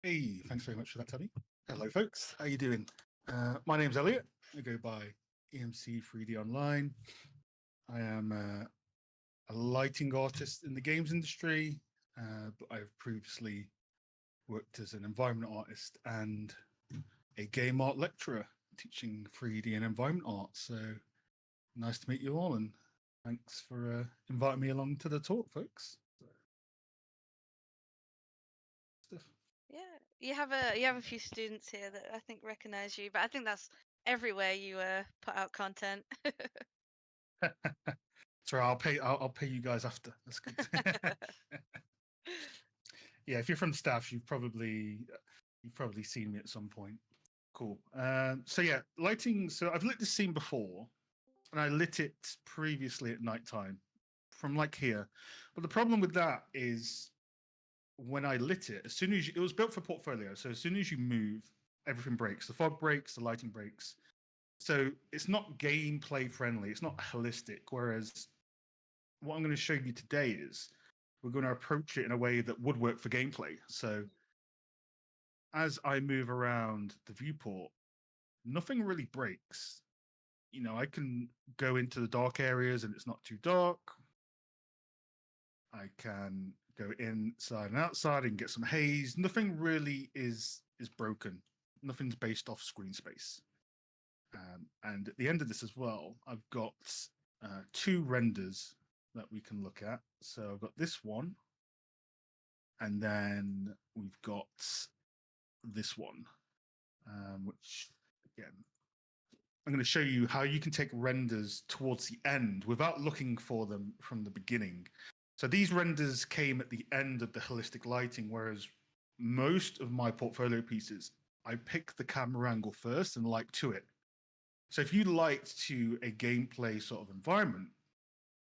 Hey, thanks very much for that, Tony. Hello, folks. How you doing? My name's Elliott. I go by EMC 3D Online. I am a lighting artist in the games industry, but I've previously worked as an environment artist and a game art lecturer teaching 3D and environment art. So nice to meet you all, and thanks for inviting me along to the talk, folks. Stuff. Yeah, you have a few students here that I think recognize you, but I think that's everywhere you put out content. Sorry, I'll pay you guys after. That's good. Yeah, if you're from staff, you've probably seen me at some point. Cool. So yeah, lighting. So I've lit this scene before, and I lit it previously at nighttime from like here. But the problem with that is when I lit it, as soon as it was built for portfolio, so as soon as you move, everything breaks. The fog breaks, the lighting breaks. So it's not gameplay friendly. It's not holistic. Whereas what I'm going to show you today is we're going to approach it in a way that would work for gameplay. So as I move around the viewport, nothing really breaks. You know, I can go into the dark areas and it's not too dark. I can go inside and outside and get some haze. Nothing really is broken. Nothing's based off screen space. And at the end of this as well, I've got two renders that we can look at. So I've got this one, and then we've got this one, which again, I'm going to show you how you can take renders towards the end without looking for them from the beginning. So these renders came at the end of the holistic lighting, whereas most of my portfolio pieces, I pick the camera angle first and light to it. So if you light to a gameplay sort of environment,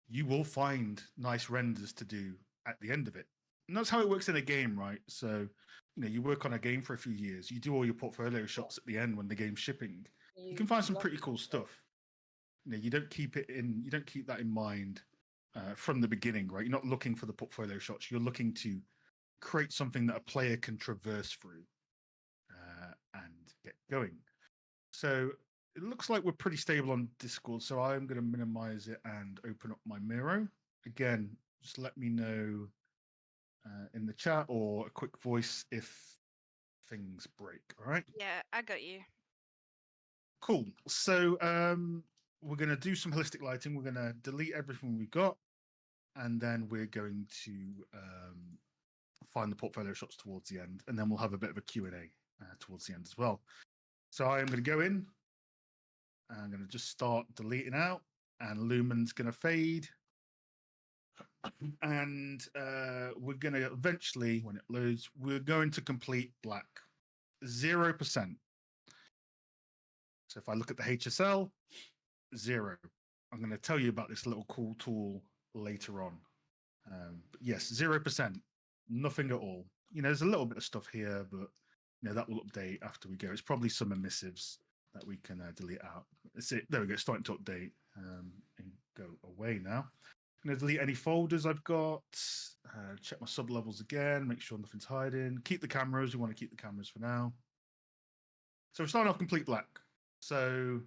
you will find nice renders to do at the end of it. And that's how it works in a game, right? So, you know, you work on a game for a few years, you do all your portfolio shots at the end when the game's shipping. You can find some pretty cool stuff. You know, you don't keep that in mind from the beginning, right? You're not looking for the portfolio shots. You're looking to create something that a player can traverse through and get going. So it looks like we're pretty stable on Discord, so I'm going to minimize it and open up my Miro. Again, just let me know in the chat or a quick voice if things break. All right. Yeah, I got you. Cool. So we're going to do some holistic lighting. We're going to delete everything we've got, and then we're going to find the portfolio shots towards the end, and then we'll have a bit of a Q&A towards the end as well. So I am going to go in. I'm going to just start deleting out, and Lumen's going to fade. And we're going to eventually, when it loads, we're going to complete black. 0%. So if I look at the HSL, 0. I'm going to tell you about this little cool tool later on. But yes, 0%. Nothing at all. You know, there's a little bit of stuff here, but you know that will update after we go. It's probably some emissives that we can delete out. That's it. There we go. Starting to update and go away now. I'm going to delete any folders I've got. Check my sub levels again. Make sure nothing's hiding. Keep the cameras. We want to keep the cameras for now. So we're starting off complete black. So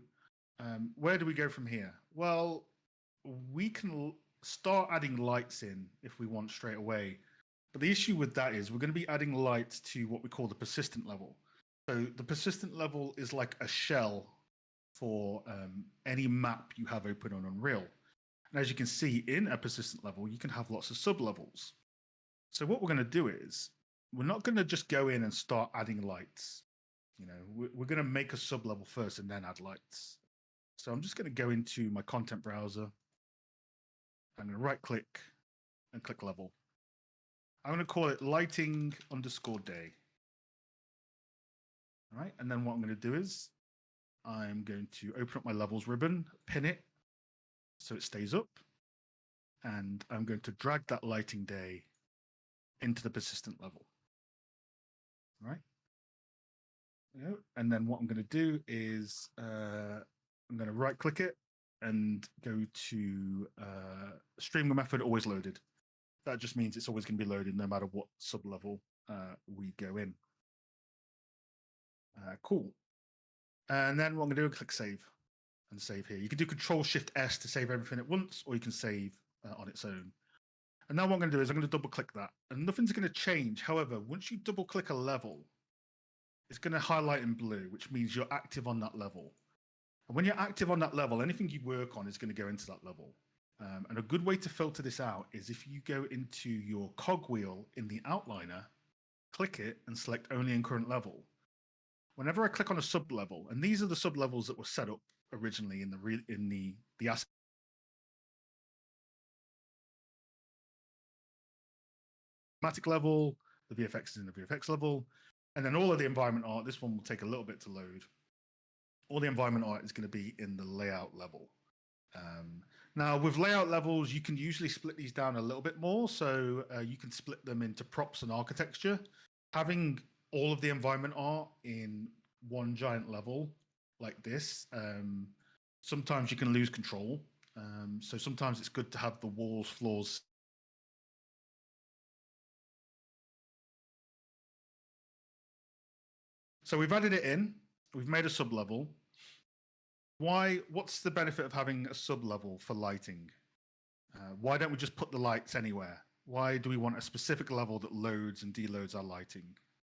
where do we go from here? Well, we can start adding lights in if we want straight away. But the issue with that is we're going to be adding lights to what we call the persistent level. So the persistent level is like a shell for any map you have open on Unreal. And as you can see, in a persistent level, you can have lots of sub-levels. So what we're going to do is we're not going to just go in and start adding lights. You know, we're going to make a sub-level first and then add lights. So I'm just going to go into my content browser. I'm going to right-click and click level. I'm going to call it lighting _ day. All right, and then what I'm going to do is I'm going to open up my levels ribbon, pin it so it stays up, and I'm going to drag that lighting day into the persistent level. All right. And then what I'm going to do is I'm going to right click it and go to stream method always loaded. That just means it's always going to be loaded no matter what sub level we go in. Cool. And then what I'm going to do is click save and save here. You can do Control Shift S to save everything at once, or you can save on its own. And now what I'm going to do is I'm going to double click that, and nothing's going to change. However, once you double click a level, it's going to highlight in blue, which means you're active on that level. And when you're active on that level, anything you work on is going to go into that level. And a good way to filter this out is if you go into your cogwheel in the outliner, click it and select only in current level. Whenever I click on a sub level, and these are the sub levels that were set up originally in the asset level, the VFX is in the VFX level, and then all of the environment art. This one will take a little bit to load. All the environment art is going to be in the layout level. Now, with layout levels, you can usually split these down a little bit more. So you can split them into props and architecture. Having all of the environment art in one giant level like this, sometimes you can lose control. So sometimes it's good to have the walls, floors. So we've added it in. We've made a sub level. What's the benefit of having a sub level for lighting? Why don't we just put the lights anywhere? Why do we want a specific level that loads and deloads our lighting?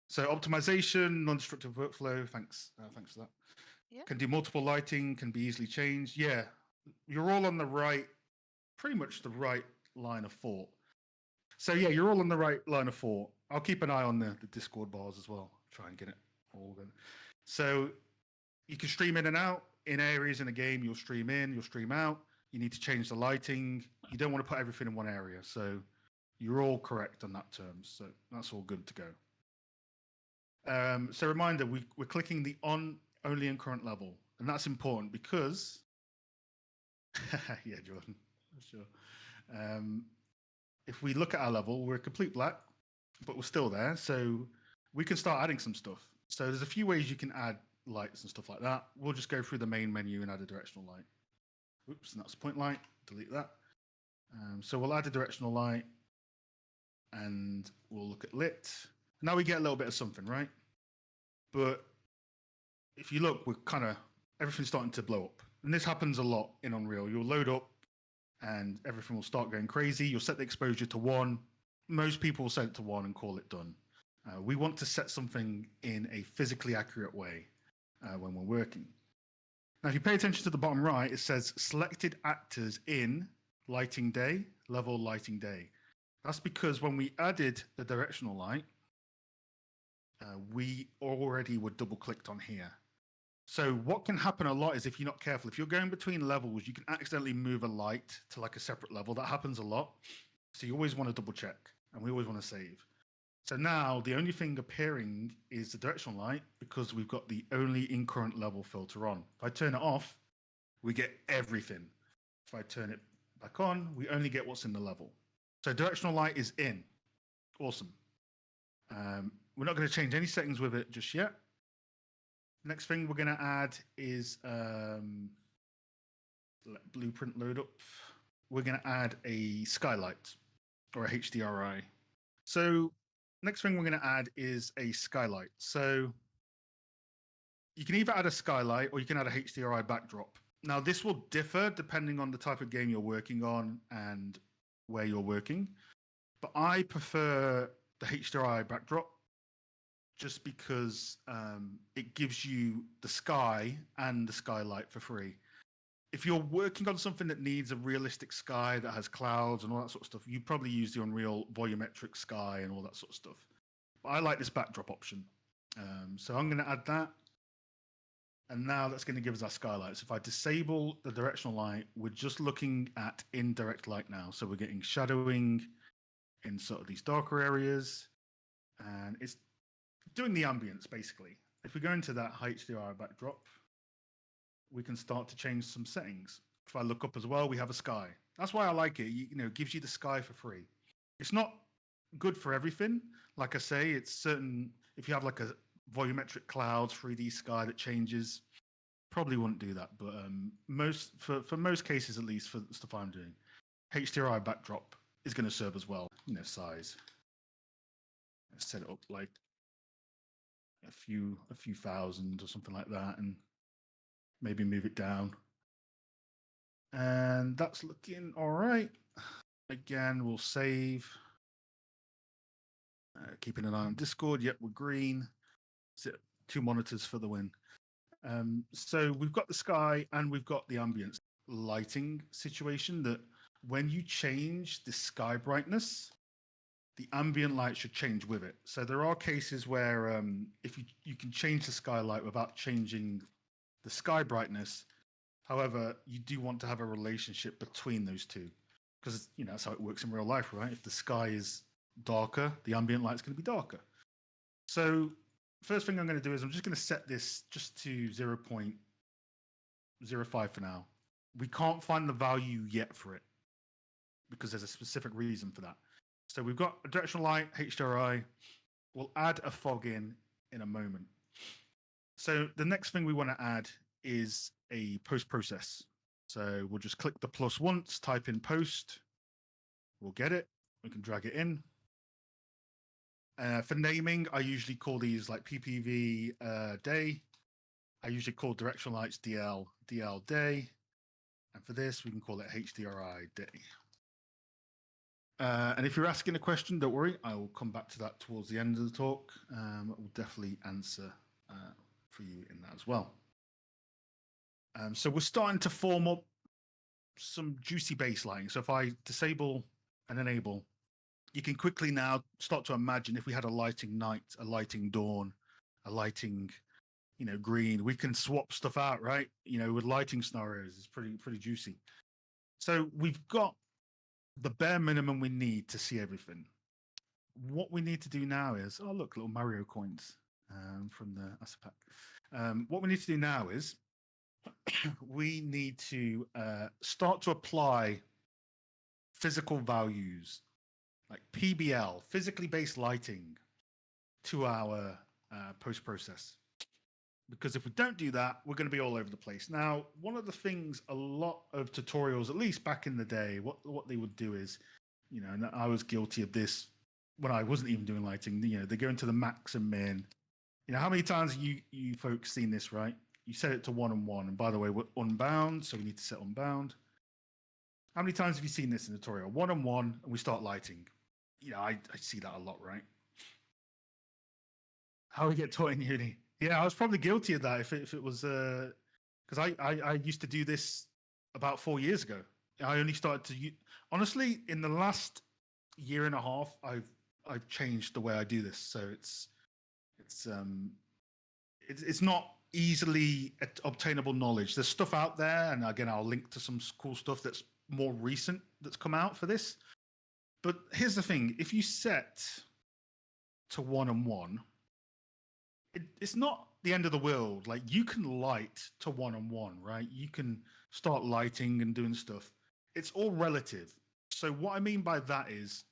So optimization, non-destructive workflow. Thanks for that. Yeah. Can do multiple lighting, can be easily changed. Yeah, you're all on the right, pretty much the right line of thought. So yeah, you're all on the right line of thought. I'll keep an eye on the Discord bars as well. Try and get it all good. So you can stream in and out. In areas in a game, you'll stream in, you'll stream out. You need to change the lighting. You don't want to put everything in one area. So you're all correct on that terms. So that's all good to go. So reminder, we're clicking the on only in current level. And that's important because, yeah, Jordan, sure. If we look at our level, we're complete black, but we're still there. So we can start adding some stuff. So there's a few ways you can add lights and stuff like that. We'll just go through the main menu and add a directional light. Oops, and that's a point light. Delete that. So we'll add a directional light and we'll look at lit. Now we get a little bit of something, right? But if you look, we're everything's starting to blow up. And this happens a lot in Unreal. You'll load up and everything will start going crazy. You'll set the exposure to 1. Most people will set it to 1 and call it done. We want to set something in a physically accurate way when we're working. Now, if you pay attention to the bottom right, it says selected actors in lighting day, level lighting day. That's because when we added the directional light, we already were double clicked on here. So what can happen a lot is if you're not careful, if you're going between levels, you can accidentally move a light to like a separate level. That happens a lot. So you always want to double check and we always want to save. So now the only thing appearing is the directional light because we've got the only in current level filter on. If I turn it off, we get everything. If I turn it back on, we only get what's in the level. So directional light is in. Awesome. We're not going to change any settings with it just yet. Next thing we're going to add is let blueprint load up. We're going to add a skylight or a HDRI. So next thing we're going to add is a skylight. So you can either add a skylight or you can add a HDRI backdrop. Now this will differ depending on the type of game you're working on and where you're working. But I prefer the HDRI backdrop just because it gives you the sky and the skylight for free. If you're working on something that needs a realistic sky that has clouds and all that sort of stuff, you probably use the Unreal volumetric sky and all that sort of stuff. But I like this backdrop option. So I'm going to add that. And now that's going to give us our skylight. So if I disable the directional light, we're just looking at indirect light now. So we're getting shadowing in sort of these darker areas. And it's doing the ambience, basically. If we go into that HDR backdrop, we can start to change some settings. If I look up as well, we have a sky. That's why I like it. It gives you the sky for free. It's not good for everything. Like I say, it's certain, if you have like a volumetric clouds, 3D sky that changes, probably wouldn't do that. But for most cases, at least for the stuff I'm doing, HDRI backdrop is going to serve as well. Size. Let's set it up like a few thousand or something like that, and maybe move it down. And that's looking all right. Again, we'll save. Keeping an eye on Discord. Yep, we're green. Two monitors for the win. So we've got the sky and we've got the ambience lighting situation that when you change the sky brightness, the ambient light should change with it. So there are cases where if you can change the skylight without changing the sky brightness. However, you do want to have a relationship between those two because that's how it works in real life, right? If the sky is darker, the ambient light is going to be darker. So first thing I'm going to do is I'm just going to set this just to 0.05 for now. We can't find the value yet for it because there's a specific reason for that. So we've got a directional light, HDRI. We'll add a fog in a moment. So the next thing we want to add is a post process. So we'll just click the plus once, type in post. We'll get it. We can drag it in. For naming, I usually call these like PPV day. I usually call directional lights DL day. And for this, we can call it HDRI day. And if you're asking a question, don't worry. I will come back to that towards the end of the talk. We'll definitely answer for you in that as well. So we're starting to form up some juicy base lighting. So if I disable and enable, you can quickly now start to imagine if we had a lighting night, a lighting dawn, a lighting, green, we can swap stuff out, right? With lighting scenarios, it's pretty juicy. So we've got the bare minimum we need to see everything. What we need to do now is, oh look, little Mario coins from the Asapac. What we need to do now is we need to start to apply physical values like PBL, physically based lighting, to our post process. Because if we don't do that, we're going to be all over the place. Now, one of the things a lot of tutorials, at least back in the day, what they would do is, and I was guilty of this when I wasn't even doing lighting. They go into the max and min. How many times have you folks seen this, right? You set it to 1 and 1, and by the way, we're unbound, so we need to set unbound. How many times have you seen this in the tutorial? 1 and 1, and we start lighting. I see that a lot, right? How we get taught in uni. Yeah, I was probably guilty of that if it was because I used to do this about 4 years ago. I only started to honestly in the last year and a half I've changed the way I do this. So it's not easily obtainable knowledge. There's stuff out there, and again I'll link to some cool stuff that's more recent that's come out for this. But here's the thing: if you set to 1 and 1. It's not the end of the world. Like you can light to 1 and 1, right? You can start lighting and doing stuff. It's all relative. So what I mean by that is,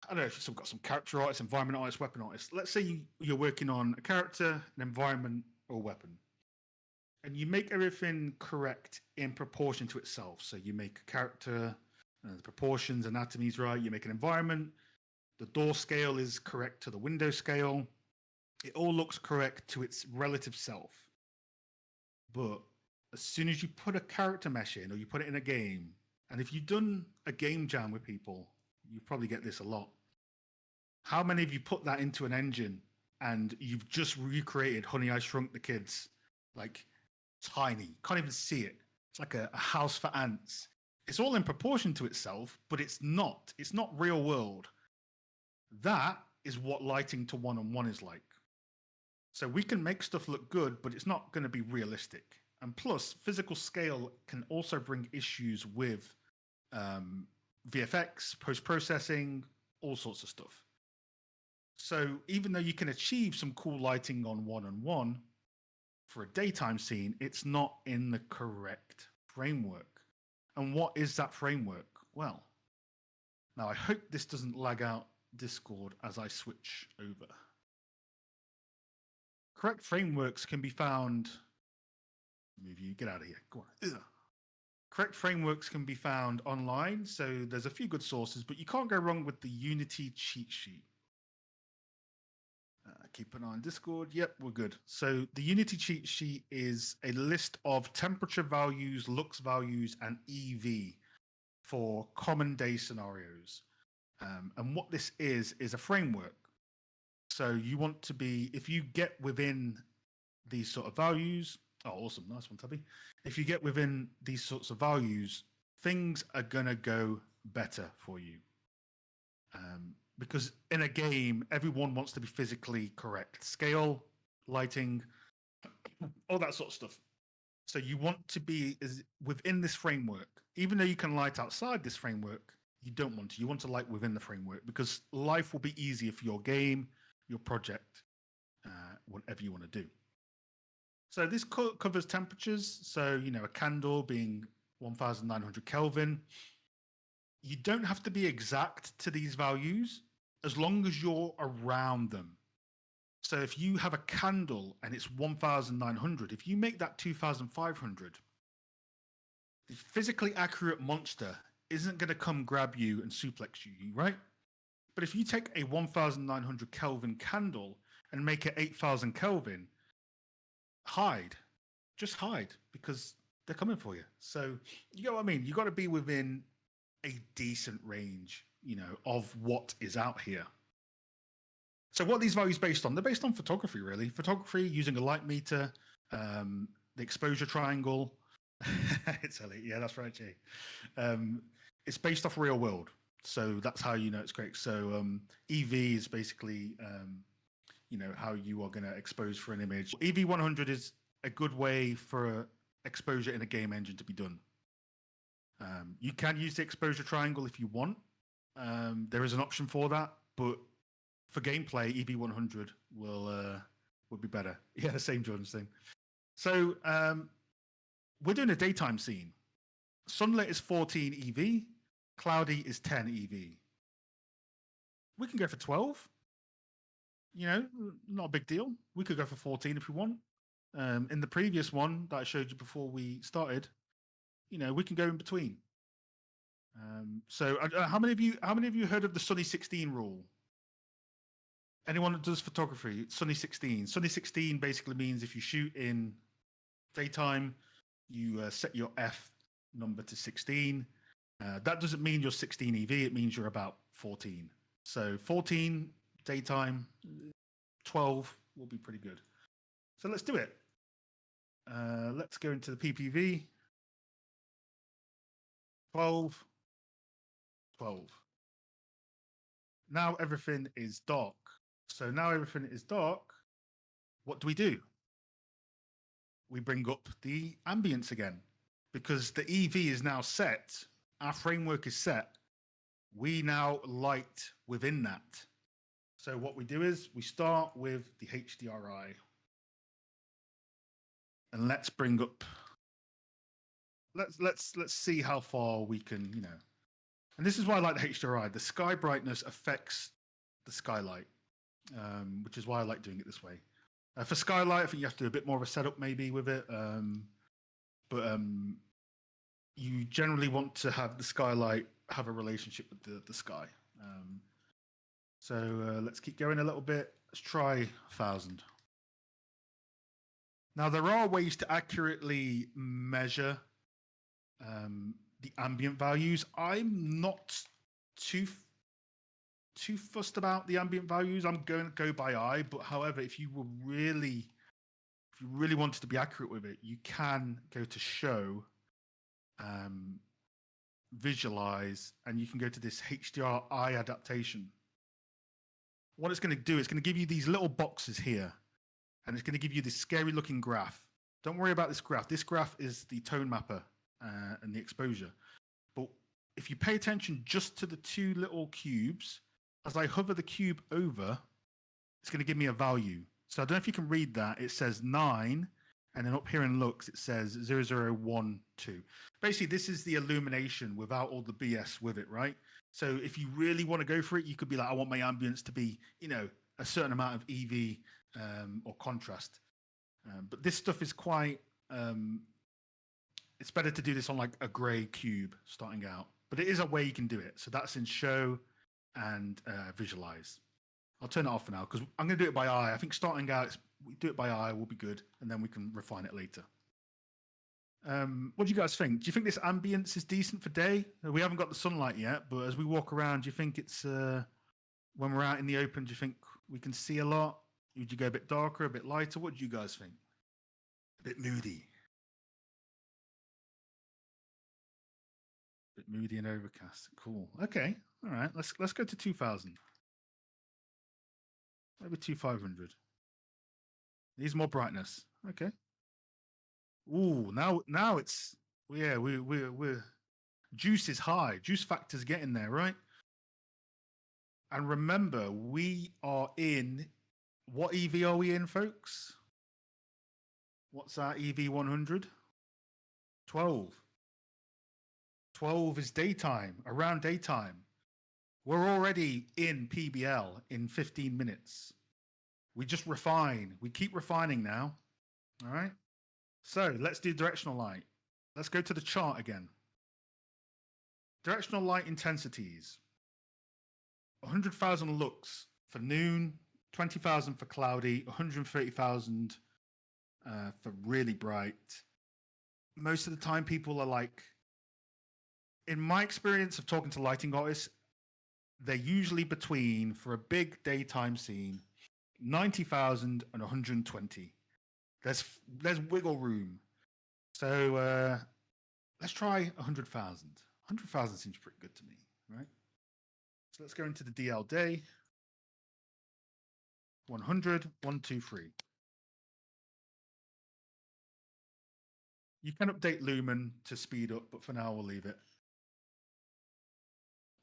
I don't know if you've got some character artists, environment artists, weapon artists. Let's say you're working on a character, an environment, or a weapon. And you make everything correct in proportion to itself. So you make a character, the proportions, anatomies right. You make an environment. The door scale is correct to the window scale. It all looks correct to its relative self. But as soon as you put a character mesh in or you put it in a game, and if you've done a game jam with people, you probably get this a lot. How many of you put that into an engine and you've just recreated Honey, I Shrunk the Kids? Like tiny, can't even see it. It's like a house for ants. It's all in proportion to itself, but it's not real world. That is what lighting to 1 and 1 is like. So we can make stuff look good, but it's not going to be realistic. And plus, physical scale can also bring issues with VFX, post-processing, all sorts of stuff. So even though you can achieve some cool lighting on 1 and 1 for a daytime scene, it's not in the correct framework. And what is that framework? Well, now I hope this doesn't lag out Discord as I switch over. Correct frameworks can be found. Move you, get out of here. Go on. Ugh. Correct frameworks can be found online, so there's a few good sources, but you can't go wrong with the Unity cheat sheet. Keep an eye on Discord. Yep, we're good. So the Unity cheat sheet is a list of temperature values, lux values, and EV for common day scenarios. And what this is a framework. So you want to be, if you get within these sort of values, oh, awesome, nice one, Tubby. If you get within these sorts of values, things are going to go better for you. Because in a game, everyone wants to be physically correct. Scale, lighting, all that sort of stuff. So you want to be within this framework. Even though you can light outside this framework, you don't want to. You want to light within the framework because life will be easier for your game, your project, whatever you want to do. So this covers temperatures. So, a candle being 1900 Kelvin. You don't have to be exact to these values as long as you're around them. So if you have a candle and it's 1900, if you make that 2500, the physically accurate monster isn't going to come grab you and suplex you, right? But if you take a 1900 Kelvin candle and make it 8000 Kelvin, hide. Just hide because they're coming for you. So you know what I mean? You got to be within a decent range, of what is out here. So what are these values based on? They're based on photography, really. Photography using a light meter, the exposure triangle. It's Elliott. Yeah, that's right, Jay. It's based off real world. So that's how you know it's correct. So EV is basically, how you are going to expose for an image. EV 100 is a good way for exposure in a game engine to be done. You can use the exposure triangle if you want. There is an option for that, but for gameplay, EV100 would be better. Yeah, the same Jordan's thing. So we're doing a daytime scene. Sunlit is 14 EV. Cloudy is 10 EV. We can go for 12. Not a big deal. We could go for 14 if we want. In the previous one that I showed you before we started, we can go in between. So how many of you heard of the Sunny 16 rule? Anyone that does photography, Sunny 16. Sunny 16 basically means if you shoot in daytime, you set your F number to 16. That doesn't mean you're 16 EV. It means you're about 14. So 14 daytime, 12 will be pretty good. So let's do it. Let's go into the PPV. 12. Now everything is dark. So now everything is dark. What do? We bring up the ambience again because the EV is now set. Our framework is set. We now light within that. So what we do is we start with the HDRI. And let's bring up. Let's see how far we can, And this is why I like the HDRI. The sky brightness affects the skylight, which is why I like doing it this way. For skylight, I think you have to do a bit more of a setup maybe with it. But you generally want to have the skylight have a relationship with the sky. So let's keep going a little bit. Let's try 1000. Now, there are ways to accurately measure the ambient values. I'm not too fussed about the ambient values. I'm going to go by eye. But however, if you really wanted to be accurate with it, you can go to show, visualize, and you can go to this HDRI adaptation. What it's going to do is going to give you these little boxes here, and it's going to give you this scary looking graph. Don't worry about this graph. This graph is the tone mapper and the exposure. But if you pay attention just to the two little cubes, as I hover the cube over, it's going to give me a value. So I don't know if you can read that. It says 9, and then up here in lux, it says 0012. Basically, this is the illumination without all the BS with it, right? So if you really want to go for it, you could be like, I want my ambience to be, a certain amount of EV or contrast. But this stuff is quite, it's better to do this on like a gray cube starting out. But it is a way you can do it. So that's in show and visualize. I'll turn it off for now because I'm going to do it by eye. I think starting out, we do it by eye will be good, and then we can refine it later. What do you guys think? Do you think this ambience is decent for day? We haven't got the sunlight yet, but as we walk around, do you think it's when we're out in the open? Do you think we can see a lot? Would you go a bit darker, a bit lighter? What do you guys think? A bit moody. A bit moody and overcast. Cool. Okay. All right. Let's go to 2000. Maybe 2500. Needs more brightness. Okay. Ooh, now it's we're juice is high. Juice factor's getting there, right? And remember, we are in what EV are we in, folks? What's our EV 100? 12. 12 is daytime, around daytime. We're already in PBL in 15 minutes. We just refine. We keep refining now. All right. So let's do directional light. Let's go to the chart again. Directional light intensities. 100,000 lux for noon, 20,000 for cloudy, 130,000 for really bright. Most of the time, people are like, in my experience of talking to lighting artists, they're usually between, for a big daytime scene, 90,000 and 120. There's wiggle room. So let's try 100,000. 100,000 seems pretty good to me, right? So let's go into the DL day. 100, 1, 2, 3. You can update lumen to speed up, but for now we'll leave it.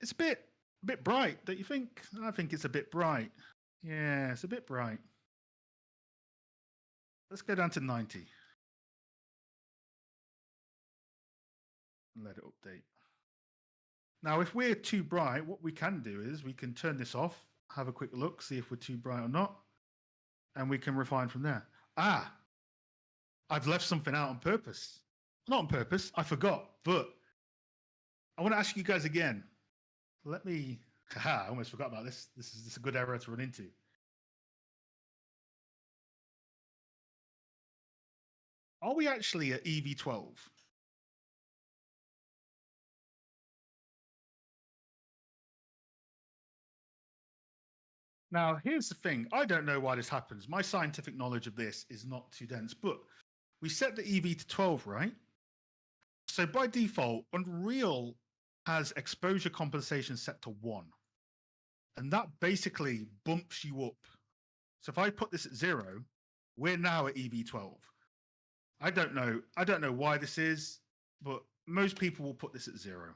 It's a bit bright, don't you think? I think it's a bit bright. Yeah, it's a bit bright. Let's go down to 90. And let it update. Now, if we're too bright, what we can do is we can turn this off, have a quick look, see if we're too bright or not, and we can refine from there. Ah, I've left something out on purpose. Not on purpose, I forgot, but I want to ask you guys again. Let me, I almost forgot about this. This is a good error to run into. Are we actually at EV12? Now, here's the thing. I don't know why this happens. My scientific knowledge of this is not too dense, but we set the EV to 12, right? So by default, Unreal has exposure compensation set to 1. And that basically bumps you up. So if I put this at 0, we're now at EV12. I don't know why this is, but most people will put this at 0.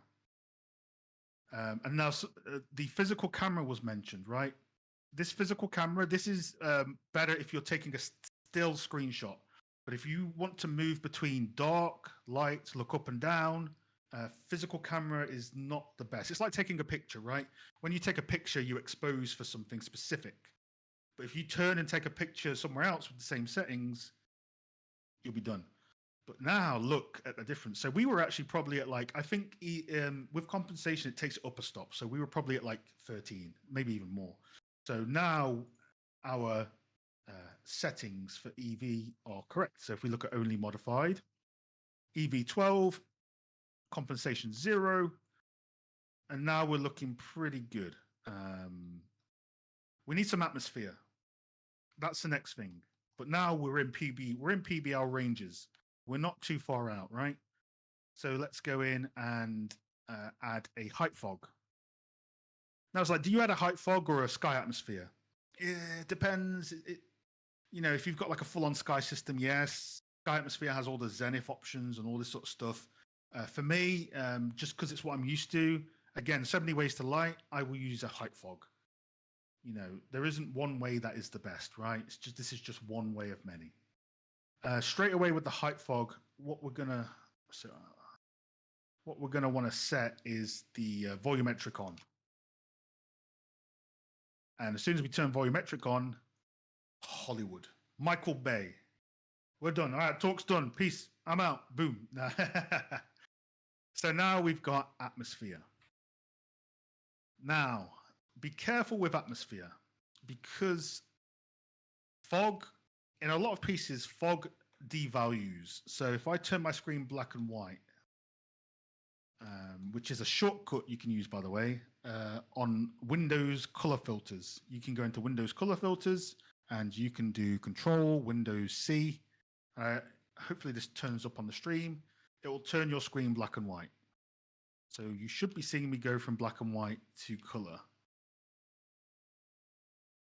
And now the physical camera was mentioned, right? This physical camera, this is better if you're taking a still screenshot. But if you want to move between dark, light, look up and down, physical camera is not the best. It's like taking a picture, right? When you take a picture, you expose for something specific. But if you turn and take a picture somewhere else with the same settings, you'll be done. But now look at the difference. So we were actually probably at like, I think with compensation, it takes it up a stop. So we were probably at like 13, maybe even more. So now our settings for EV are correct. So if we look at only modified, EV12, compensation 0, and now we're looking pretty good. We need some atmosphere. That's the next thing. But now we're in PBL ranges. We're not too far out, right? So let's go in and add a height fog. Now it's like, do you add a height fog or a sky atmosphere? It depends. If you've got like a full-on sky system, yes. Sky atmosphere has all the zenith options and all this sort of stuff. For me, just because it's what I'm used to, again, 70 ways to light, I will use a height fog. There isn't one way that is the best, right? This is just one way of many. Straight away with the height fog, what we're gonna want to set is the volumetric on. And as soon as we turn volumetric on, Hollywood, Michael Bay, we're done. All right, talk's done. Peace. I'm out. Boom. So now we've got atmosphere. Now, be careful with atmosphere. because fog, in a lot of pieces, fog devalues. So if I turn my screen black and white, which is a shortcut you can use, by the way, on Windows color filters. You can go into Windows color filters and you can do Control, Windows C. Hopefully this turns up on the stream. It will turn your screen black and white. So you should be seeing me go from black and white to color.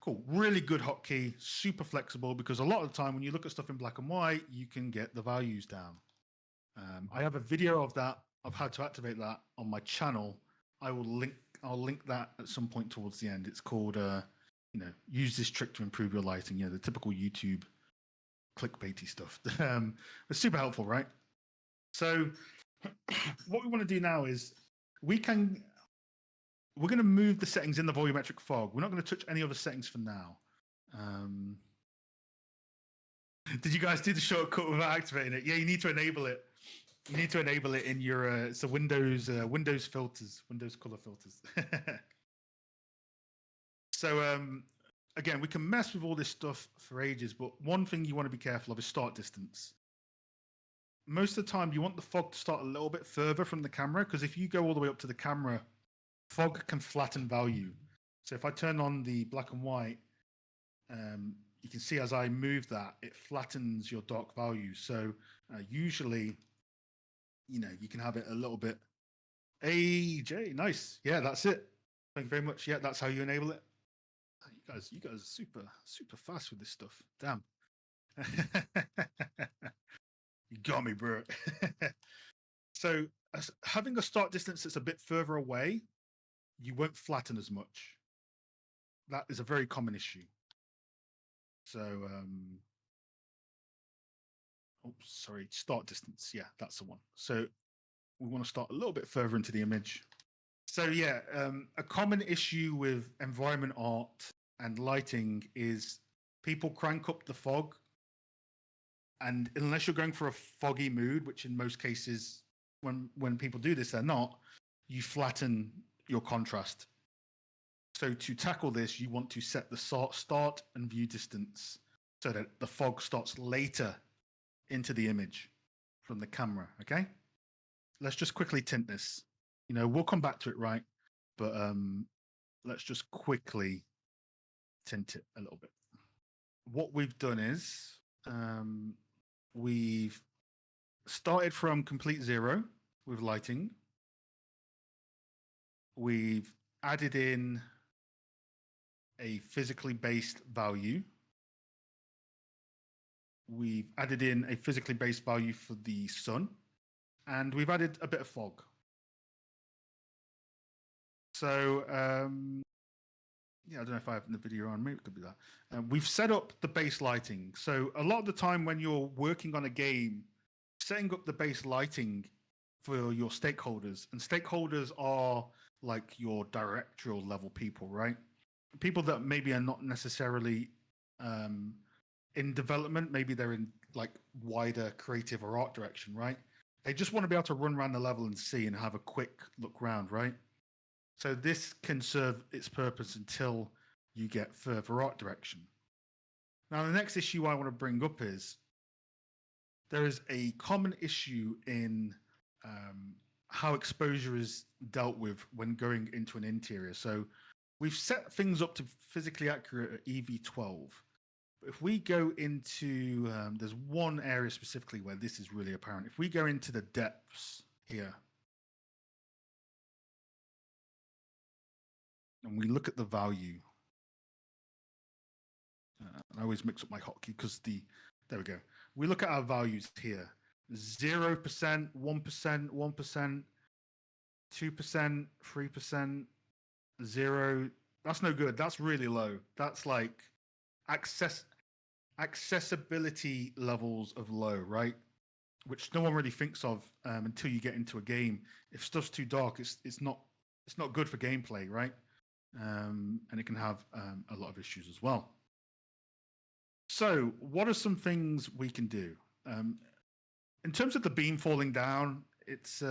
Cool, really good hotkey, super flexible, because a lot of the time when you look at stuff in black and white, you can get the values down. I have a video of that, of how to activate that on my channel. I'll link that at some point towards the end. It's called, use this trick to improve your lighting. The typical YouTube clickbaity stuff. It's super helpful, right? So what we want to do now is we're going to move the settings in the volumetric fog. We're not going to touch any other settings for now. Did you guys do the shortcut without activating it? Yeah, you need to enable it. You need to enable it in your it's the Windows filters, Windows color filters. So again, we can mess with all this stuff for ages, but one thing you want to be careful of is start distance. Most of the time, you want the fog to start a little bit further from the camera, because if you go all the way up to the camera, fog can flatten value. So if I turn on the black and white, you can see as I move that, it flattens your dark value. So usually, you can have it a little bit. Hey, Jay, nice. Yeah, that's it. Thank you very much. Yeah, that's how you enable it. You guys are super fast with this stuff. Damn. You got me, bro. So having a start distance that's a bit further away, you won't flatten as much. That is a very common issue. So, sorry, start distance. Yeah, that's the one. So we want to start a little bit further into the image. So yeah, a common issue with environment art and lighting is people crank up the fog. And unless you're going for a foggy mood, which in most cases, when people do this, they're not, you flatten your contrast. So to tackle this, you want to set the start and view distance so that the fog starts later into the image from the camera, okay? Let's just quickly tint this. We'll come back to it, right? But let's just quickly tint it a little bit. What we've done is we've started from complete zero with lighting. We've added in a physically based value. We've added in a physically based value for the sun, and we've added a bit of fog. So, yeah, I don't know if I have the video on. Maybe it could be that. We've set up the base lighting. So a lot of the time when you're working on a game, setting up the base lighting for your stakeholders, and stakeholders are like your directorial level people, right? People that maybe are not necessarily in development, maybe they're in like wider creative or art direction, right? They just want to be able to run around the level and see and have a quick look around, right? So this can serve its purpose until you get further art direction. Now, the next issue I want to bring up is there is a common issue in how exposure is dealt with when going into an interior. So we've set things up to physically accurate at EV12. But if we go into, there's one area specifically where this is really apparent. If we go into the depths here, and we look at the value, I always mix up my hotkey because there we go. We look at our values here, 0%, 1%, 1%, 2%, 3%, 0. That's no good. That's really low. That's like accessibility levels of low, right? Which no one really thinks of until you get into a game. If stuff's too dark, it's not good for gameplay, right? And it can have a lot of issues as well. So what are some things we can do? In terms of the beam falling down, it's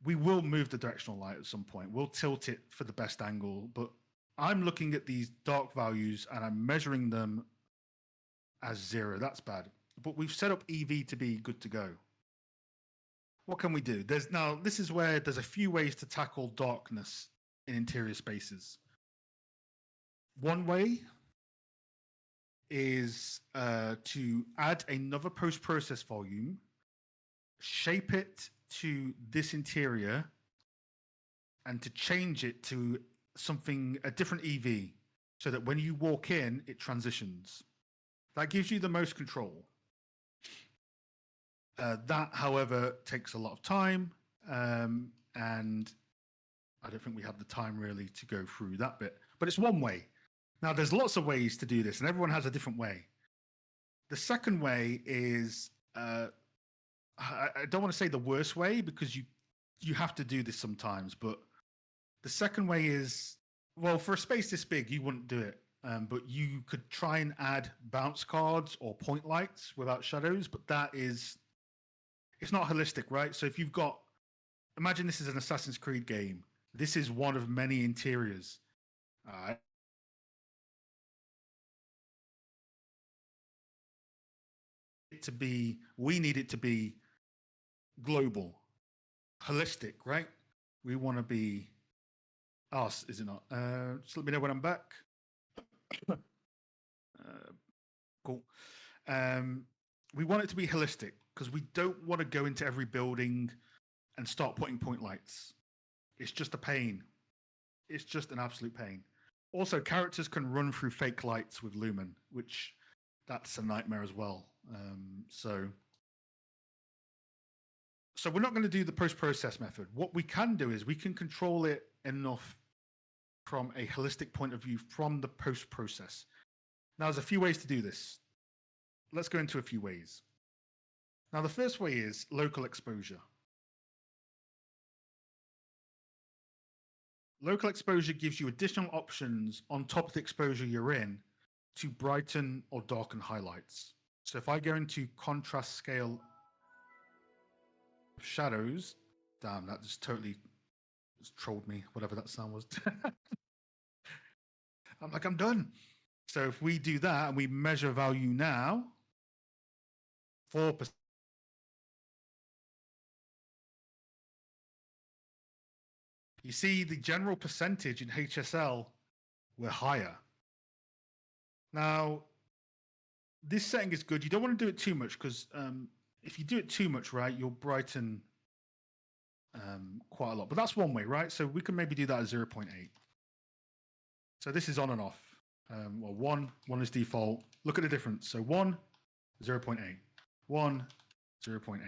we will move the directional light at some point. We'll tilt it for the best angle, but I'm looking at these dark values and I'm measuring them as 0. That's bad. But we've set up EV to be good to go. What can we do? This is where there's a few ways to tackle darkness in interior spaces. One way is to add another post-process volume, shape it to this interior, and to change it to a different EV, so that when you walk in, it transitions. That gives you the most control. That, however, takes a lot of time, and I don't think we have the time really to go through that bit. But it's one way. Now, there's lots of ways to do this, and everyone has a different way. The second way is, I don't want to say the worst way, because you have to do this sometimes, but the second way is, well, for a space this big, you wouldn't do it. But you could try and add bounce cards or point lights without shadows, but it's not holistic, right? So if you've got, imagine this is an Assassin's Creed game. This is one of many interiors. We need it to be global, holistic, right? We want to be us, is it not? Just let me know when I'm back. Cool. We want it to be holistic because we don't want to go into every building and start putting point lights. It's just a pain. It's just an absolute pain. Also, characters can run through fake lights with Lumen, which that's a nightmare as well. So we're not going to do the post-process method. What we can do is we can control it enough from a holistic point of view from the post-process. Now, there's a few ways to do this. Let's go into a few ways. Now, the first way is local exposure. Local exposure gives you additional options on top of the exposure you're in to brighten or darken highlights. So if I go into contrast scale shadows, damn, that just totally trolled me, whatever that sound was. I'm done. So if we do that and we measure value now, 4%. You see the general percentage in HSL, we're higher. Now, this setting is good. You don't want to do it too much because if you do it too much, right, you'll brighten quite a lot. But that's one way, right? So we can maybe do that at 0.8. So this is on and off. Well, 1 is default. Look at the difference. So 1, 0.8. 1, 0.8.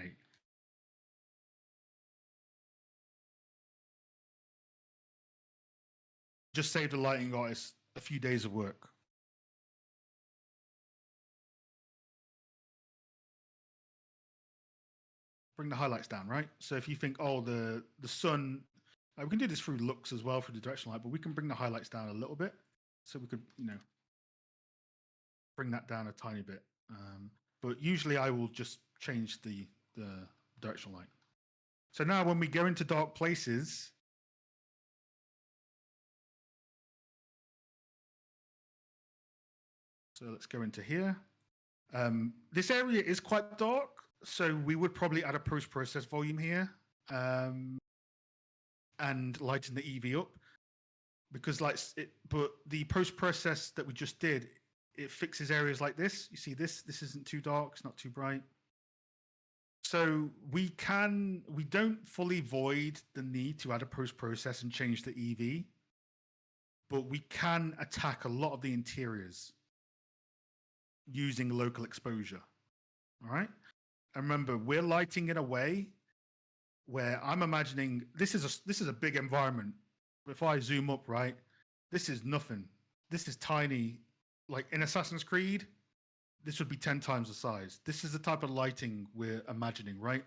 Just saved a lighting artist a few days of work. Bring the highlights down, right? So if you think, oh, the sun, we can do this through looks as well, through the directional light, but we can bring the highlights down a little bit. So we could, bring that down a tiny bit. But usually I will just change the directional light. So now when we go into dark places, so let's go into here. This area is quite dark, so we would probably add a post-process volume here and lighten the EV up, because but the post-process that we just did, it fixes areas like this. You see this isn't too dark, it's not too bright. So we don't fully void the need to add a post-process and change the EV, but we can attack a lot of the interiors using local exposure. All right. And remember, we're lighting in a way where I'm imagining this is a big environment. If I zoom up, right, this is nothing. This is tiny. Like in Assassin's Creed, this would be 10 times the size. This is the type of lighting we're imagining, right?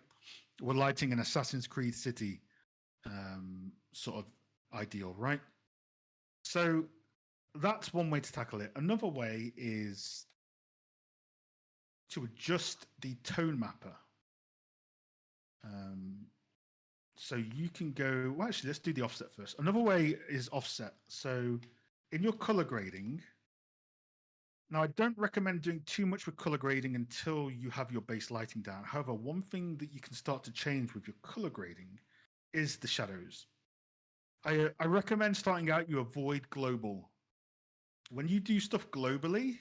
We're lighting an Assassin's Creed city, sort of ideal, right? So that's one way to tackle it. Another way is to adjust the tone mapper. So you can go, well, actually, let's do the offset first. Another way is offset. So in your color grading, now I don't recommend doing too much with color grading until you have your base lighting down. However, one thing that you can start to change with your color grading is the shadows. I recommend starting out, you avoid global. When you do stuff globally,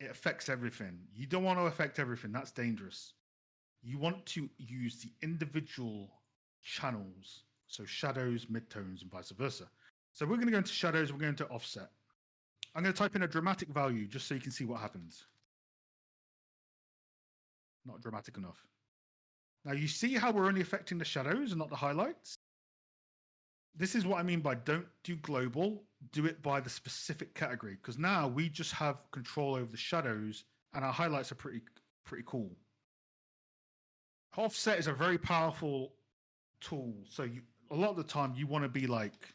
it affects everything. You don't want to affect everything. That's dangerous. You want to use the individual channels, so shadows, midtones, and vice versa. So we're going to go into shadows. We're going to offset. I'm going to type in a dramatic value just so you can see what happens. Not dramatic enough. Now you see how we're only affecting the shadows and not the highlights? This is what I mean by don't do global, do it by the specific category, because now we just have control over the shadows and our highlights are pretty cool. Offset is a very powerful tool. So a lot of the time you want to be like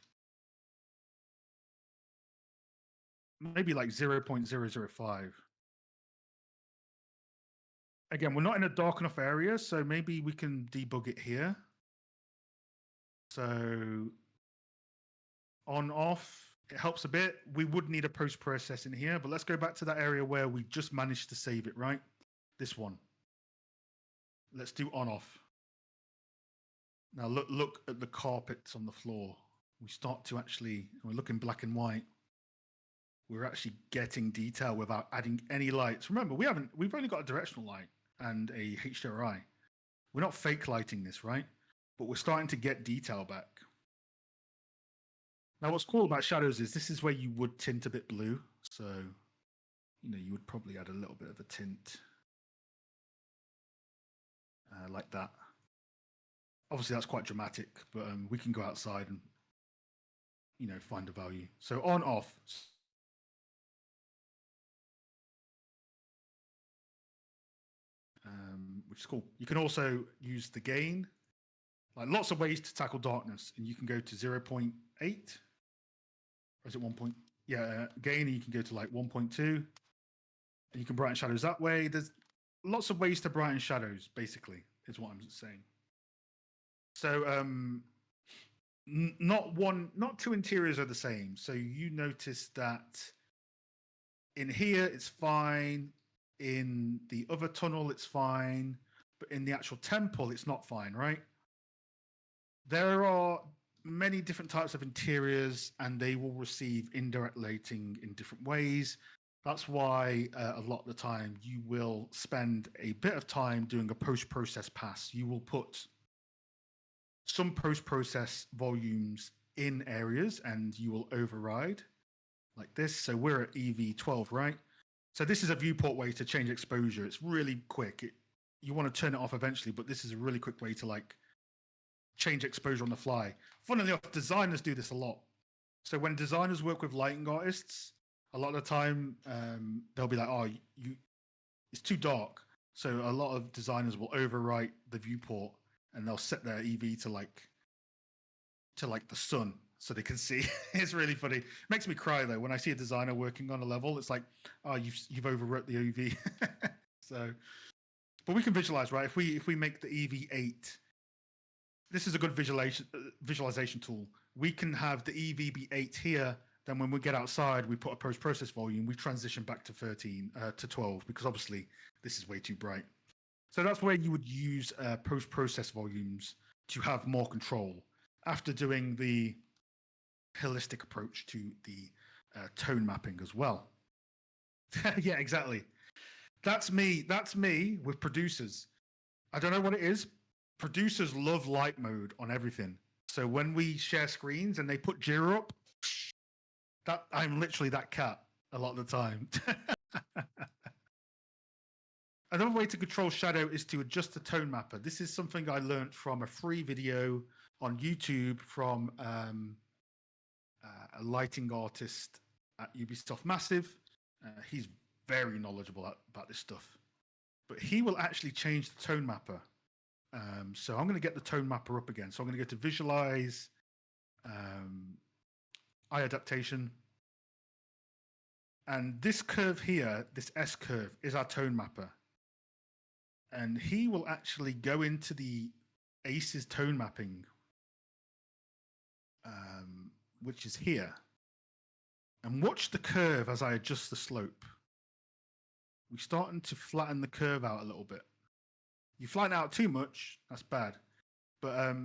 maybe like 0.005. Again, we're not in a dark enough area, so maybe we can debug it here. So on, off, it helps a bit. We would need a post-process in here, but let's go back to that area where we just managed to save it, right? This one. Let's do on, off. Now look at the carpets on the floor. We start to actually, we're looking black and white. We're actually getting detail without adding any lights. Remember, we've only got a directional light and a HDRI. We're not fake lighting this, right? But we're starting to get detail back. Now, what's cool about shadows is this is where you would tint a bit blue. So, you would probably add a little bit of a tint like that. Obviously, that's quite dramatic, but we can go outside and, find a value. So on, off. Which is cool. You can also use the gain, like lots of ways to tackle darkness, and you can go to 0.8, or is it 1 point? Yeah, gain, and you can go to like 1.2, and you can brighten shadows that way. There's lots of ways to brighten shadows, basically, is what I'm saying. So not two interiors are the same. So you notice that in here it's fine. In the other tunnel, it's fine, but in the actual temple, it's not fine, right? There are many different types of interiors, and they will receive indirect lighting in different ways. That's why a lot of the time you will spend a bit of time doing a post-process pass. You will put some post-process volumes in areas, and you will override like this. So we're at EV12, right? So this is a viewport way to change exposure. It's really quick. You want to turn it off eventually, but this is a really quick way to like change exposure on the fly. Funnily enough, designers do this a lot. So when designers work with lighting artists, a lot of the time they'll be like, "Oh, it's too dark." So a lot of designers will overwrite the viewport and they'll set their EV to like the sun, so they can see. It's really funny. It makes me cry though when I see a designer working on a level. It's like, oh, you've overwrote the EV. So, but we can visualize, right? If we make the EV 8, this is a good visualization tool. We can have the EV be 8 here. Then when we get outside, we put a post-process volume. We transition back to 13 to 12 because obviously this is way too bright. So that's where you would use post-process volumes to have more control after doing the holistic approach to the tone mapping as well. Yeah, exactly. That's me with producers. I don't know what it is. Producers love light mode on everything. So when we share screens and they put Jira up, that I'm literally that cat a lot of the time. Another way to control shadow is to adjust the tone mapper. This is something I learned from a free video on YouTube from a lighting artist at Ubisoft Massive. He's very knowledgeable about this stuff, but he will actually change the tone mapper. So I'm going to get the tone mapper up again. So I'm going to go to visualize, eye adaptation. And this curve here, this S curve, is our tone mapper. And he will actually go into the ACES tone mapping, which is here. And watch the curve as I adjust the slope. We're starting to flatten the curve out a little bit. You flatten out too much, that's bad. But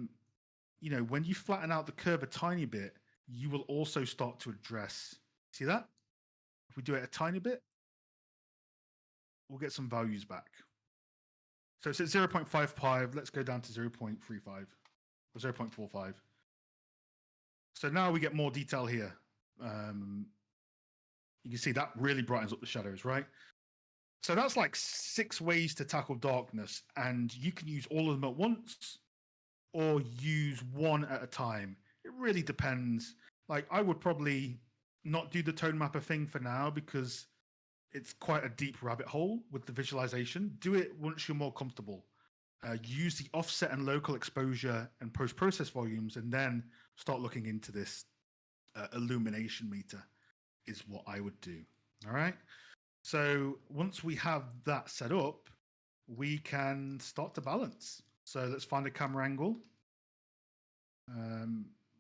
you know, when you flatten out the curve a tiny bit, you will also start to address. See that? If we do it a tiny bit, we'll get some values back. So it's at 0.55. Let's go down to 0.35 or 0.45. So now we get more detail here. You can see that really brightens up the shadows, right? So that's like 6 ways to tackle darkness, and you can use all of them at once or use one at a time. It really depends. Like, I would probably not do the tone mapper thing for now because it's quite a deep rabbit hole with the visualization. Do it once you're more comfortable. Use the offset and local exposure and post-process volumes, and then start looking into this illumination meter is what I would do. All right. So once we have that set up, we can start to balance. So let's find a camera angle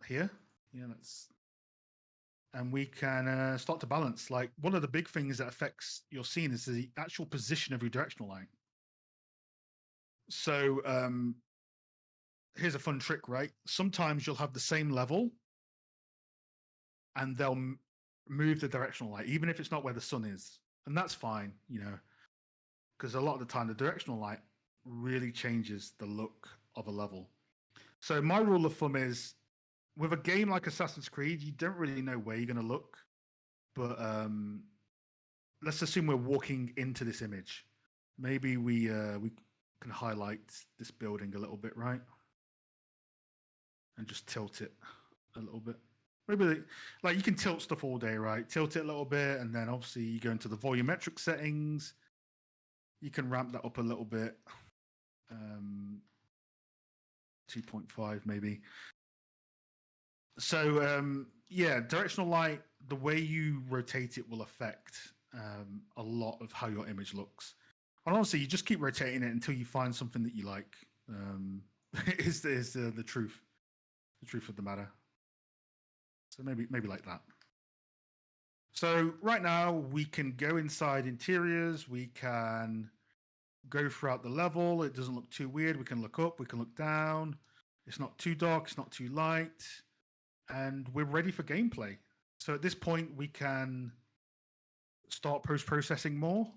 here. Yeah, and we can start to balance. Like, one of the big things that affects your scene is the actual position of your directional light. So here's a fun trick, right? Sometimes you'll have the same level and they'll move the directional light, even if it's not where the sun is. And that's fine, you know, because a lot of the time the directional light really changes the look of a level. So my rule of thumb is, with a game like Assassin's Creed, you don't really know where you're going to look. But let's assume we're walking into this image. Maybe we can highlight this building a little bit, right? And just tilt it a little bit. Maybe like you can tilt stuff all day, right? Tilt it a little bit, and then obviously you go into the volumetric settings. You can ramp that up a little bit. 2.5 maybe. So yeah, directional light, the way you rotate it will affect a lot of how your image looks. And honestly, you just keep rotating it until you find something that you like. Is the truth of the matter. So maybe like that. So right now we can go inside interiors. We can go throughout the level. It doesn't look too weird. We can look up. We can look down. It's not too dark. It's not too light. And we're ready for gameplay. So at this point, we can start post-processing more.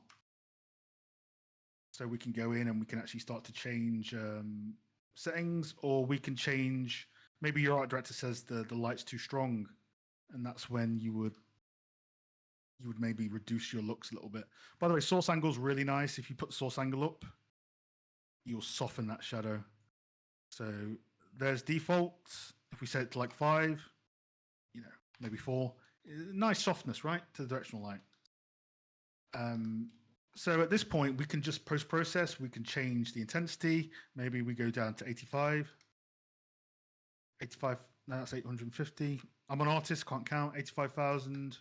So we can go in and we can actually start to change settings, or we can change. Maybe your art director says the light's too strong, and that's when you would maybe reduce your looks a little bit. By the way, source angle is really nice. If you put the source angle up, you'll soften that shadow. So there's default. If we set it to like 5, you know, maybe 4, nice softness, right, to the directional light. So at this point, we can just post-process. We can change the intensity. Maybe we go down to 85. 85, no, that's 850. I'm an artist, can't count. 85,000.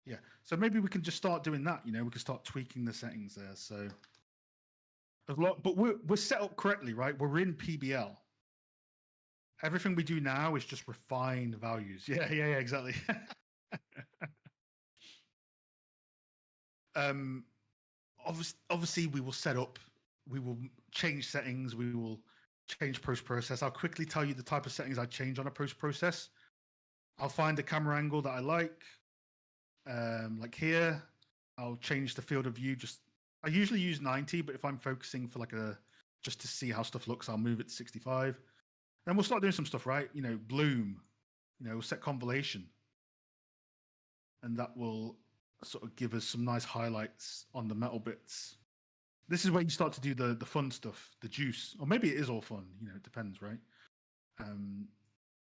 Yeah, so maybe we can just start doing that. You know, we can start tweaking the settings there. So a lot, but we're set up correctly, right? We're in PBL. Everything we do now is just refine values. Yeah, exactly. Obviously, we will set up, we will change settings, we will change post-process. I'll quickly tell you the type of settings I change on a post-process. I'll find a camera angle that I like here. I'll change the field of view. I usually use 90, but if I'm focusing for just to see how stuff looks, I'll move it to 65. Then we'll start doing some stuff, right? You know, bloom, you know, we'll set convolation. And that will sort of give us some nice highlights on the metal bits. This is where you start to do the fun stuff, the juice, or maybe it is all fun, you know, it depends, right?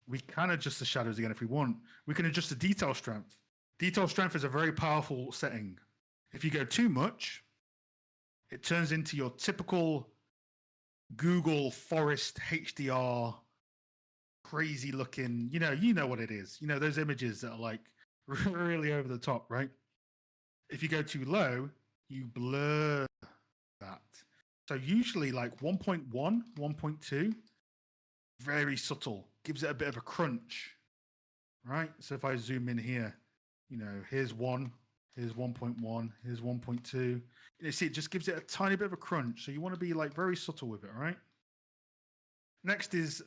We can adjust the shadows again if we want. We can adjust the detail strength. Detail strength is a very powerful setting. If you go too much, it turns into your typical Google Forest HDR, crazy looking, you know what it is. You know, those images that are like really over the top, right? If you go too low, you blur that. So usually like 1.1, 1.2, very subtle, gives it a bit of a crunch. right? So if I zoom in here, you know, here's 1, here's 1.1, here's 1.2. You see, it just gives it a tiny bit of a crunch. So you want to be like very subtle with it, all right? Next is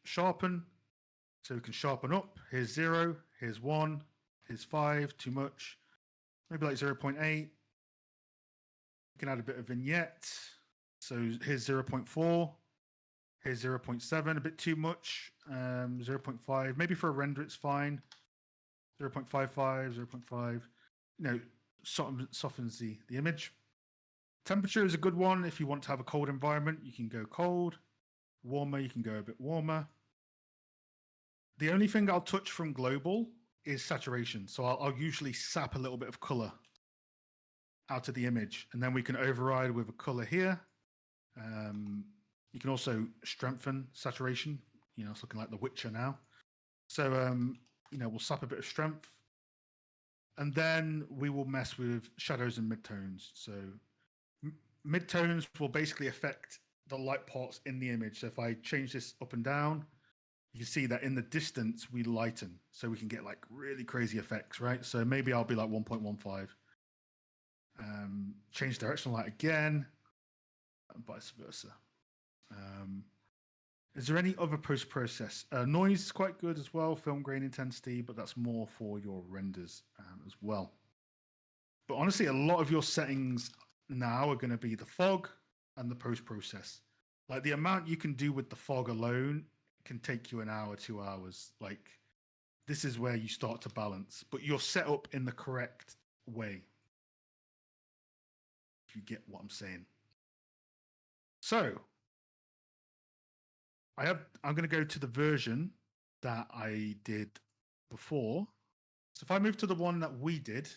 sharpen. So we can sharpen up. Here's 0, here's 1, here's 5, too much. Maybe like 0.8. You can add a bit of vignette. So here's 0.4. Here's 0.7, a bit too much. 0.5. Maybe for a render, it's fine. 0.55, 0.5. You know, softens the image. Temperature is a good one. If you want to have a cold environment, you can go cold. Warmer, you can go a bit warmer. The only thing I'll touch from global is saturation. So I'll usually sap a little bit of color out of the image, and then we can override with a color here. You can also strengthen saturation. You know, it's looking like The Witcher now. So, you know, we'll sap a bit of strength. And then we will mess with shadows and midtones. So midtones will basically affect the light parts in the image. So if I change this up and down, you can see that in the distance we lighten. So we can get like really crazy effects, right? So maybe I'll be like 1.15. Change directional light again, and vice versa. Is there any other post-process? Noise is quite good as well, film grain intensity, but that's more for your renders as well. But honestly, a lot of your settings now are going to be the fog and the post-process. Like the amount you can do with the fog alone can take you an hour, 2 hours. Like this is where you start to balance, but you're set up in the correct way. If you get what I'm saying. So I'm going to go to the version that I did before. So if I move to the one that we did,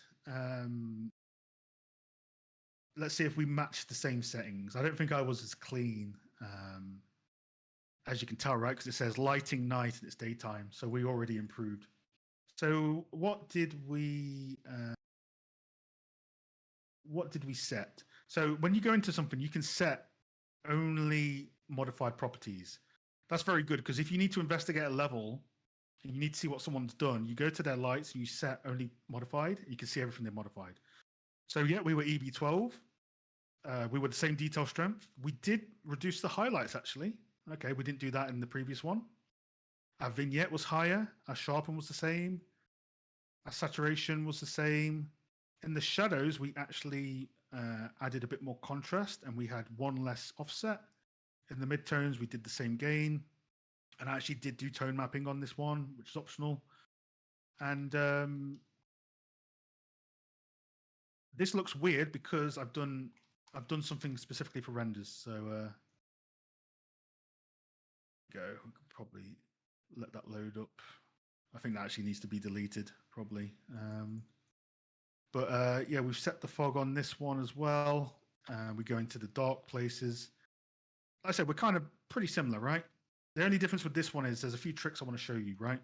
let's see if we match the same settings. I don't think I was as clean as you can tell, right? Because it says lighting night and it's daytime. So we already improved. So what did we set? So when you go into something, you can set only modified properties. That's very good because if you need to investigate a level and you need to see what someone's done, you go to their lights and you set only modified. And you can see everything they modified. So yeah, we were EB12. We were the same detail strength. We did reduce the highlights actually. Okay, we didn't do that in the previous one. Our vignette was higher. Our sharpen was the same. Our saturation was the same. In the shadows, we actually added a bit more contrast and we had one less offset. In the midtones, we did the same gain. And I actually did do tone mapping on this one, which is optional. And this looks weird because I've done something specifically for renders. So go. We could probably let that load up. I think that actually needs to be deleted, probably. But yeah, we've set the fog on this one as well. We go into the dark places. Like I said, we're kind of pretty similar, right? The only difference with this one is there's a few tricks I want to show you, right?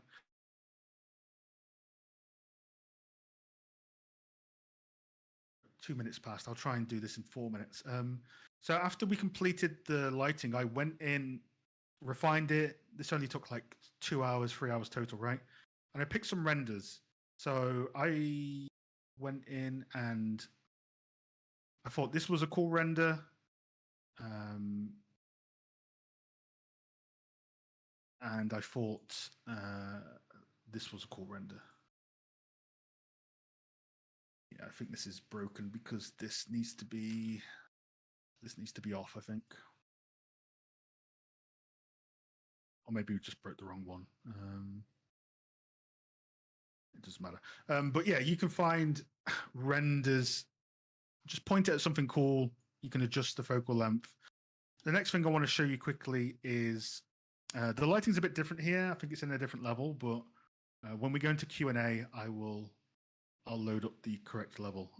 2 minutes past. I'll try and do this in 4 minutes. So after we completed the lighting, I went in, refined it. This only took like 2 hours, 3 hours total, right? And I picked some renders. So I went in and I thought this was a cool render. And I thought this was a cool render. Yeah, I think this is broken because this needs to be off, I think. Or maybe we just broke the wrong one. It doesn't matter. But yeah, you can find renders. Just point it at something cool. You can adjust the focal length. The next thing I want to show you quickly is the lighting's a bit different here. I think it's in a different level, but when we go into Q&A, I'll load up the correct level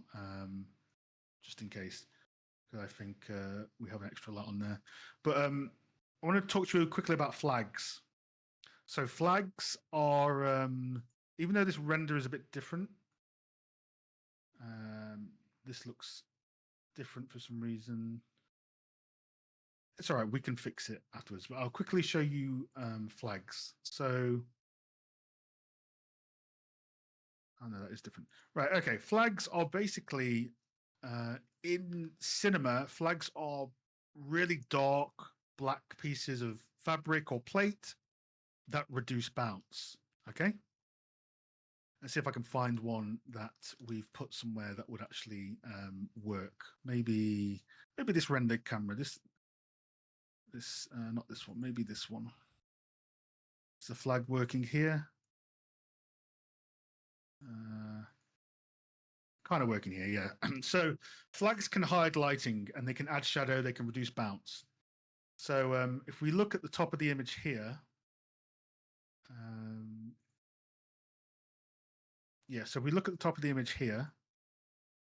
just in case. Because I think we have an extra light on there. But I want to talk to you quickly about flags. So flags are, even though this render is a bit different, this looks different for some reason. It's all right, we can fix it afterwards. But I'll quickly show you flags. So I know that is different. Right. Okay. Flags are basically in cinema. Flags are really dark black pieces of fabric or plate that reduce bounce. Okay. Let's see if I can find one that we've put somewhere that would actually work. Maybe this rendered camera. This not this one. Maybe this one. Is the flag working here? Kind of working here, yeah. So flags can hide lighting and they can add shadow. They can reduce bounce. So if we look at the top of the image here, yeah. So we look at the top of the image here,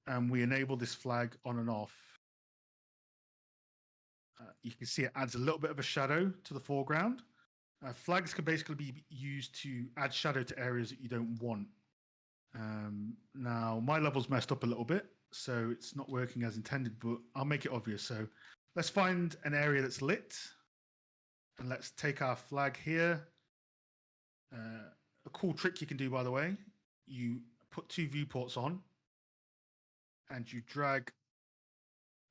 and we enable this flag on and off. You can see it adds a little bit of a shadow to the foreground. Flags can basically be used to add shadow to areas that you don't want. Now, my level's messed up a little bit, so it's not working as intended, but I'll make it obvious. So let's find an area that's lit, and let's take our flag here. A cool trick you can do, by the way, you put two viewports on, and you drag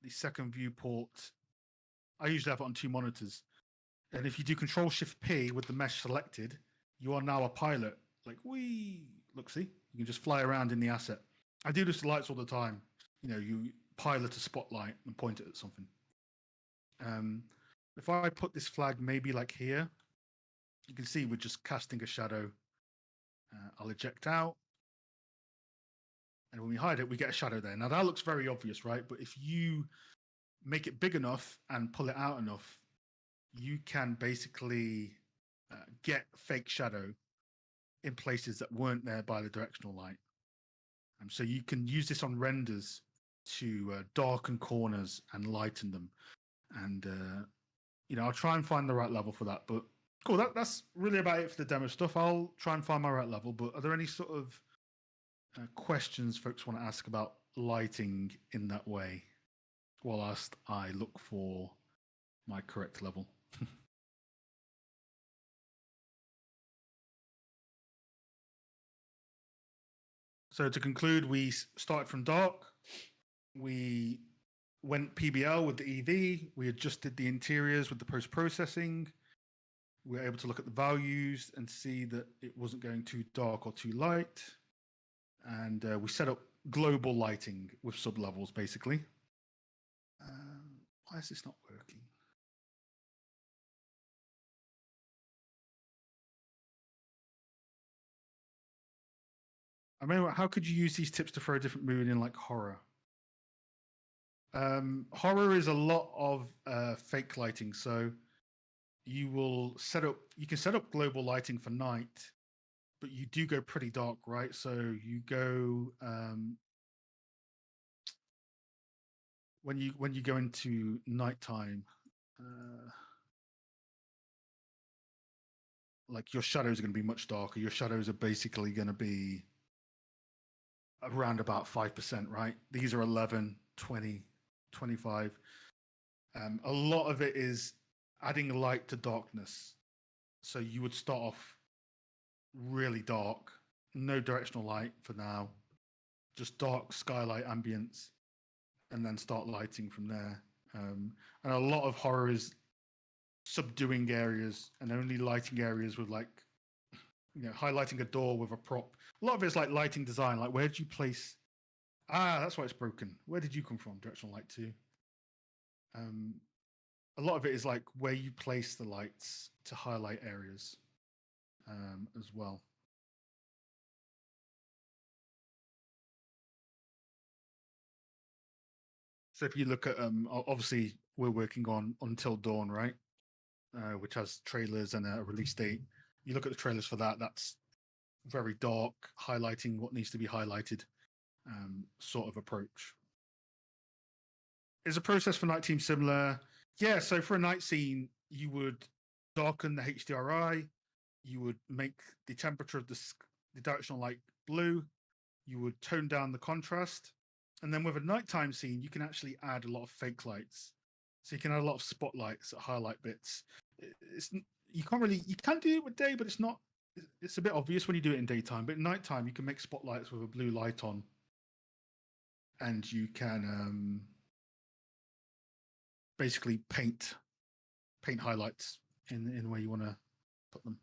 the second viewport. I usually have it on two monitors. And if you do Control-Shift-P with the mesh selected, you are now a pilot. Like, whee! Look, see? You can just fly around in the asset. I do this to lights all the time. You know, you pilot a spotlight and point it at something. If I put this flag maybe like here, you can see we're just casting a shadow. I'll eject out. And when we hide it, we get a shadow there. Now, that looks very obvious, right? But if you make it big enough and pull it out enough, you can basically get fake shadow in places that weren't there by the directional light. So you can use this on renders to darken corners and lighten them. And, I'll try and find the right level for that. But cool, that's really about it for the demo stuff. I'll try and find my right level. But are there any sort of questions folks want to ask about lighting in that way whilst I look for my correct level? So to conclude, we started from dark. We went PBL with the EV. We adjusted the interiors with the post-processing. We were able to look at the values and see that it wasn't going too dark or too light. And we set up global lighting with sub-levels, basically. Why is this not working? I mean, how could you use these tips to throw a different mood in like horror? Horror is a lot of fake lighting. So you can set up global lighting for night, but you do go pretty dark, right? So you go when you go into nighttime, like your shadows are going to be much darker. Your shadows are basically going to be around about 5%, right? These are 11, 20, 25. A lot of it is adding light to darkness. So you would start off really dark, no directional light for now, just dark skylight ambience, and then start lighting from there. And a lot of horror is subduing areas and only lighting areas with highlighting a door with a prop. A lot of it's like lighting design, like where did you place? That's why it's broken. Where did you come from? Directional light too. A lot of it is like where you place the lights to highlight areas as well. So if you look at, obviously we're working on Until Dawn, right? Which has trailers and a release date. You look at the trailers for that, that's very dark, highlighting what needs to be highlighted sort of approach. Is a process for night team similar? Yeah, so for a night scene, you would darken the HDRI, you would make the temperature of the directional light blue, you would tone down the contrast, and then with a nighttime scene, you can actually add a lot of fake lights. So you can add a lot of spotlights that highlight bits. You can do it with day, but it's not it's a bit obvious when you do it in daytime, but at nighttime you can make spotlights with a blue light on, and you can basically paint highlights in the way you want to put them.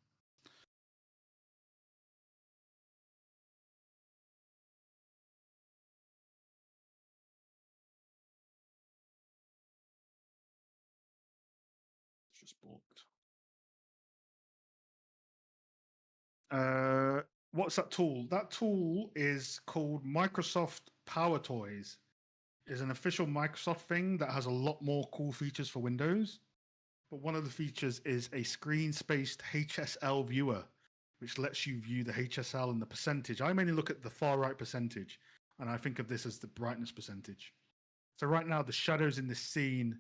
It's just booked. What's that tool? That tool is called Microsoft Power Toys. Is an official Microsoft thing that has a lot more cool features for Windows. But one of the features is a screen-spaced HSL viewer, which lets you view the HSL and the percentage. I mainly look at the far right percentage, and I think of this as the brightness percentage. So right now, the shadows in this scene,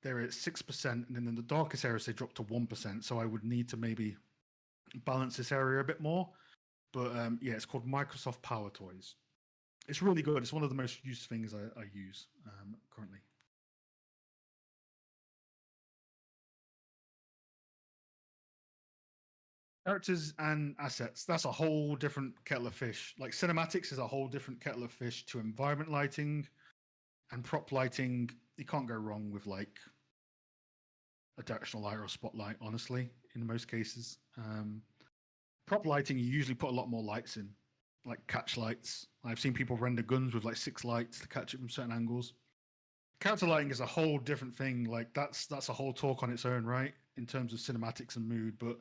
they're at 6%, and then in the darkest areas, they drop to 1%. So I would need to maybe balance this area a bit more. But yeah, it's called Microsoft Power Toys. It's really good. It's one of the most used things I use currently. Characters and assets, that's a whole different kettle of fish. Like cinematics is a whole different kettle of fish to environment lighting and prop lighting. You can't go wrong with like a directional light or a spotlight, honestly, in most cases. Prop lighting, you usually put a lot more lights in, like catch lights. I've seen people render guns with like 6 lights to catch it from certain angles. Character lighting is a whole different thing. Like that's a whole talk on its own, right? In terms of cinematics and mood, but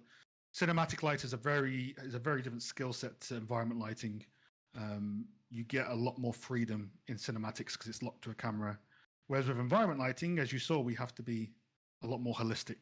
cinematic light is a very different skill set to environment lighting. You get a lot more freedom in cinematics because it's locked to a camera, whereas with environment lighting, as you saw, we have to be a lot more holistic.